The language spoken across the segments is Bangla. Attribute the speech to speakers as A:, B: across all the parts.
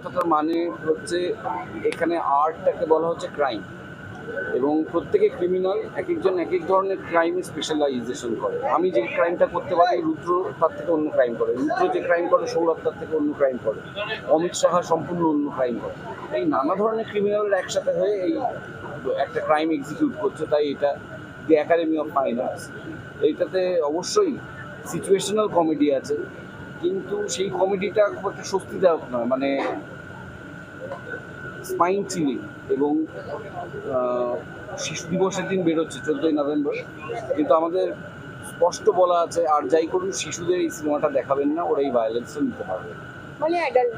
A: কথাটার মানে হচ্ছে এখানে আর্টটাকে বলা হচ্ছে ক্রাইম, এবং প্রত্যেকে ক্রিমিনাল, এক একজন এক এক ধরনের ক্রাইমে স্পেশালাইজেশন করে। আমি যে ক্রাইমটা করতে পারি রুদ্র তার থেকে অন্য ক্রাইম করে, রুদ্র যে ক্রাইম করে সৌরভ তার থেকে অন্য ক্রাইম করে, অমিত সাহা সম্পূর্ণ অন্য ক্রাইম করে। এই নানা ধরনের ক্রিমিনালরা একসাথে হয়ে এই একটা ক্রাইম এক্সিকিউট করছে, তাই এটা দি একাডেমি অফ ফাইন আর্টস। এইটাতে অবশ্যই সিচুয়েশনাল কমেডি আছে, কিন্তু সেই কমেডিটা খুব একটা স্বস্তিদায়ক নয়, মানে স্পাইন চিলিং। এবং শিশু দিবসের দিন বেরোচ্ছে 14ই নভেম্বর, কিন্তু আমাদের স্পষ্ট বলা আছে আর যাই করুন শিশুদের এই সিনেমাটা দেখাবেন না, ওরা এই ভায়োলেন্সটা নিতে পারবে
B: মানে অ্যাডাল্ট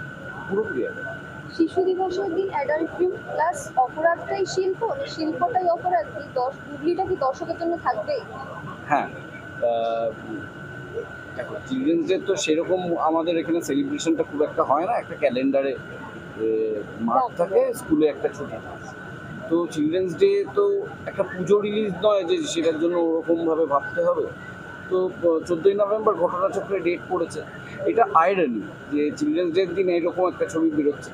A: পুরোপুরি আগে।
B: শিশু দিবসের দিন অ্যাডাল্ট ফিল্ম প্লাস অপরাধটাই শিল্প, শিল্পটাই অপরাধ, এই বুবলিটা কি দর্শকের জন্য থাকবে?
A: হ্যাঁ, দেখো চিলড্রেন্স ডে তো সেরকম আমাদের এখানে সেলিব্রেশনটা খুব একটা হয় না, একটা ক্যালেন্ডারে মাঠ থাকে, স্কুলে একটা ছুটি থাকে। তো চিলড্রেন্স ডে তো একটা পুজো রিলিজ নয় যে সেটার জন্য ওরকমভাবে ভাবতে হবে। তো 14ই নভেম্বর ঘটনাচক্রে ডেট পড়েছে, এটা আয়রনি যে চিলড্রেন্স ডের দিন এরকম একটা ছবি বেরোচ্ছে,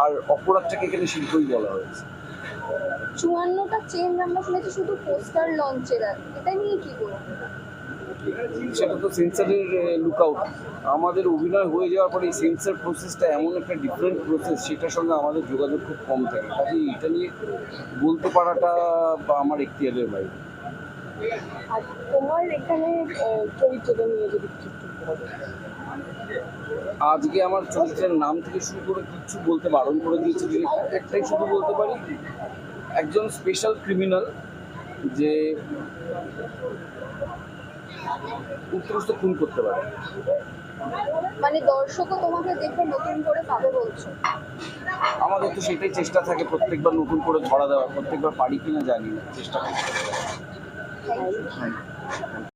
A: আর অপরাধটাকে এখানে শিল্পই বলা হয়েছে।
B: 54টা চেঞ্জ আমরা শুনেছি শুধু পোস্টার লঞ্চের, আর এটা নিয়ে কি বলবো?
A: সেটা তো সেন্সারের লুকআউট। আমাদের অভিনয় হয়ে যাওয়ার পরে এই সেন্সার প্রসেসটা এমন একটা ডিফারেন্ট প্রসেস, সেটার সঙ্গে আমাদের যোগাযোগ খুব কম থাকে, কাজে এটা নিয়ে বলতে পারাটা বা আমার এখতিয়ারের বাইরে।
B: আর তোমার এখানে চরিত্রটা নিয়ে যদি কিছু বলো।
A: আজকে আমার চরিত্রের নাম থেকে শুরু করে কিচ্ছু বলতে বারণ করে দিয়েছে, একটাই শুধু বলতে পারি, একজন স্পেশাল ক্রিমিনাল যে উৎকৃষ্ট খুন করতে পারে।
B: মানে দর্শকও তোমাকে দেখে নতুন করে পাবে বলছো?
A: আমাদের তো সেটাই চেষ্টা থাকে, প্রত্যেকবার নতুন করে ধরা দেওয়া, প্রত্যেকবার পারি কিনা জানি না, চেষ্টা করতে।